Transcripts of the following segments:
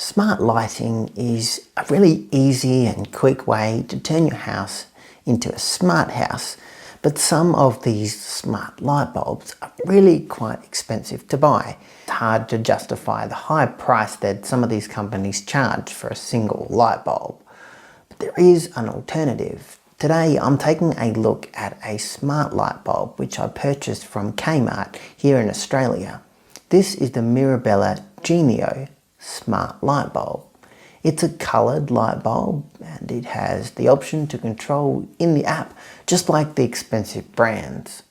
Smart lighting is a really easy and quick way to turn your house into a smart house, but some of these smart light bulbs are really quite expensive to buy. It's hard to justify the high price that some of these companies charge for a single light bulb. But there is an alternative. Today I'm taking a look at a smart light bulb which I purchased from Kmart here in Australia. This is the Mirabella Genio smart light bulb. It's a coloured light bulb and it has the option to control in the app, just like the expensive brands.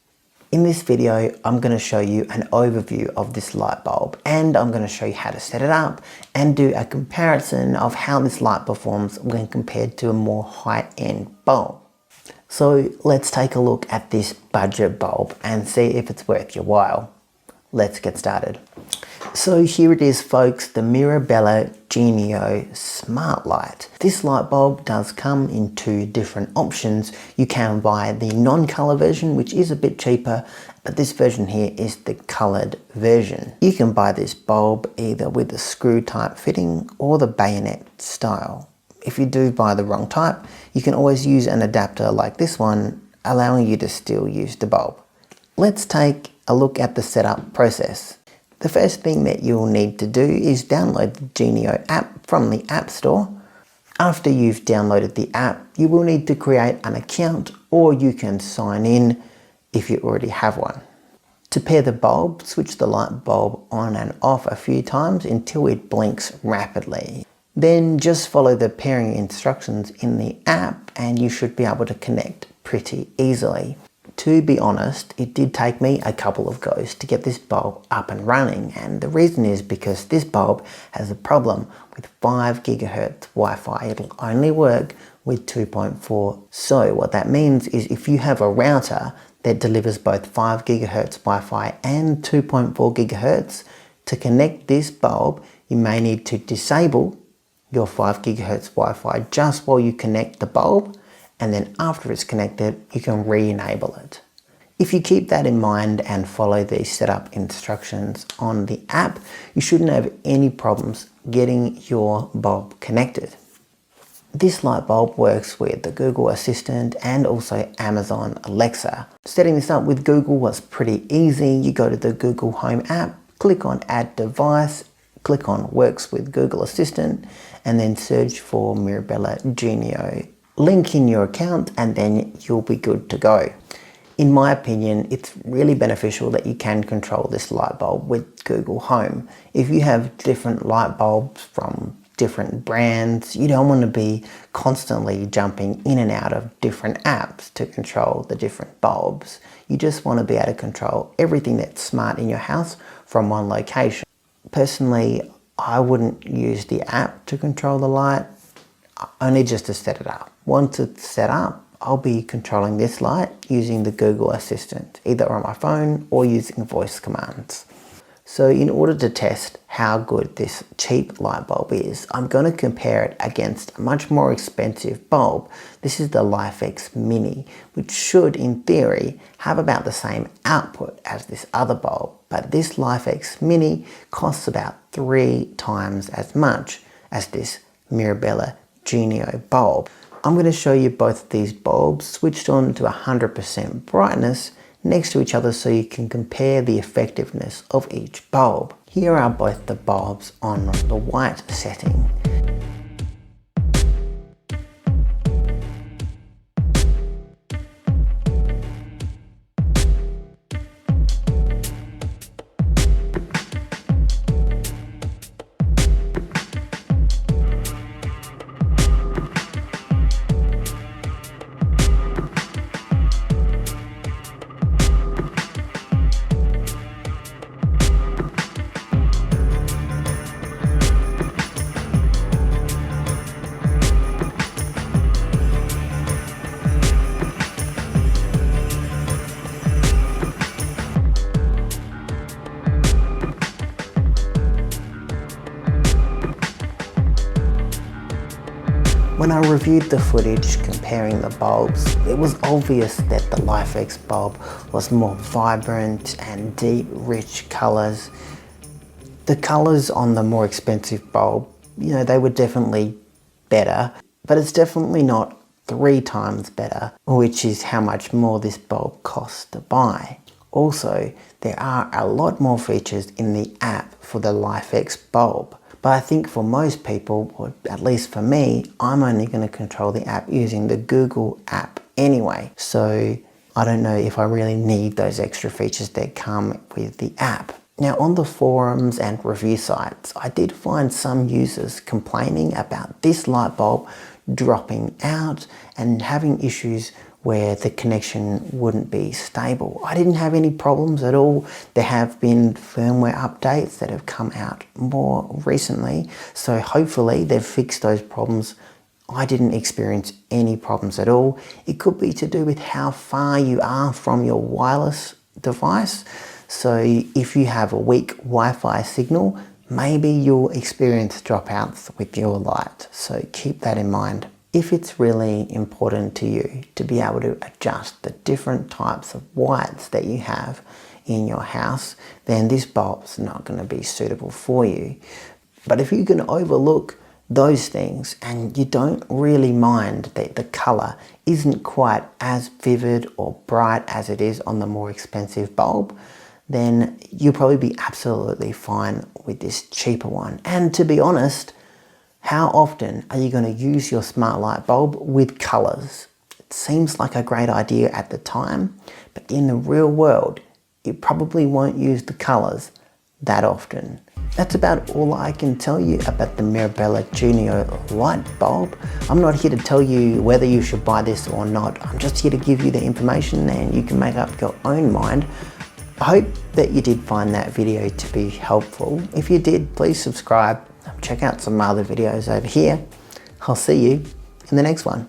In this video I'm going to show you an overview of this light bulb, and I'm going to show you how to set it up and do a comparison of how this light performs when compared to a more high-end bulb. So let's take a look at this budget bulb and see if it's worth your while. Let's get started. So here it is, folks, the Mirabella Genio smart light. This light bulb does come in two different options. You can buy the non-color version, which is a bit cheaper, but this version here is the colored version. You can buy this bulb either with the screw type fitting or the bayonet style. If you do buy the wrong type, you can always use an adapter like this one, allowing you to still use the bulb. Let's take a look at the setup process. The first thing that you'll need to do is download the Genio app from the App Store. After you've downloaded the app, you will need to create an account, or you can sign in if you already have one. To pair the bulb, switch the light bulb on and off a few times until it blinks rapidly. Then just follow the pairing instructions in the app and you should be able to connect pretty easily. To be honest, it did take me a couple of goes to get this bulb up and running, and the reason is because this bulb has a problem with 5 GHz Wi-Fi. It'll only work with 2.4. So what that means is if you have a router that delivers both 5 GHz Wi-Fi and 2.4 GHz, to connect this bulb, you may need to disable your 5 GHz Wi-Fi just while you connect the bulb, and then after it's connected, you can re-enable it. If you keep that in mind and follow the setup instructions on the app, you shouldn't have any problems getting your bulb connected. This light bulb works with the Google Assistant and also Amazon Alexa. Setting this up with Google was pretty easy. You go to the Google Home app, click on Add Device, click on Works with Google Assistant, and then search for Mirabella Genio. Link in your account and then you'll be good to go. In my opinion, it's really beneficial that you can control this light bulb with Google Home. If you have different light bulbs from different brands, you don't want to be constantly jumping in and out of different apps to control the different bulbs. You just want to be able to control everything that's smart in your house from one location. Personally, I wouldn't use the app to control the light, only just to set it up. Once it's set up, I'll be controlling this light using the Google Assistant, either on my phone or using voice commands. So in order to test how good this cheap light bulb is, I'm going to compare it against a much more expensive bulb. This is the LifeX Mini, which should, in theory, have about the same output as this other bulb. But this LifeX Mini costs about 3 times as much as this Mirabella Genio bulb. I'm going to show you both of these bulbs switched on to 100% brightness next to each other so you can compare the effectiveness of each bulb. Here are both the bulbs on the white setting. When I reviewed the footage comparing the bulbs, it was obvious that the LifeX bulb was more vibrant and deep, rich colours. The colours on the more expensive bulb you know, they were definitely better, but it's definitely not 3 times better, which is how much more this bulb costs to buy. Also, there are a lot more features in the app for the LifeX bulb, but I think for most people, or at least for me, I'm only going to control the app using the Google app anyway. So I don't know if I really need those extra features that come with the app. Now, on the forums and review sites, I did find some users complaining about this light bulb dropping out and having issues where the connection wouldn't be stable. I didn't have any problems at all. There have been firmware updates that have come out more recently, so hopefully they've fixed those problems. I didn't experience any problems at all. It could be to do with how far you are from your wireless device. So if you have a weak Wi-Fi signal, maybe you'll experience dropouts with your light. So keep that in mind. If it's really important to you to be able to adjust the different types of whites that you have in your house, then this bulb's not going to be suitable for you. But if you can overlook those things and you don't really mind that the color isn't quite as vivid or bright as it is on the more expensive bulb, then you'll probably be absolutely fine with this cheaper one. And to be honest, how often are you going to use your smart light bulb with colors? It seems like a great idea at the time, but in the real world, you probably won't use the colors that often. That's about all I can tell you about the Mirabella Genio light bulb. I'm not here to tell you whether you should buy this or not. I'm just here to give you the information and you can make up your own mind. I hope that you did find that video to be helpful. If you did, please subscribe. Check out some other videos over here. I'll see you in the next one.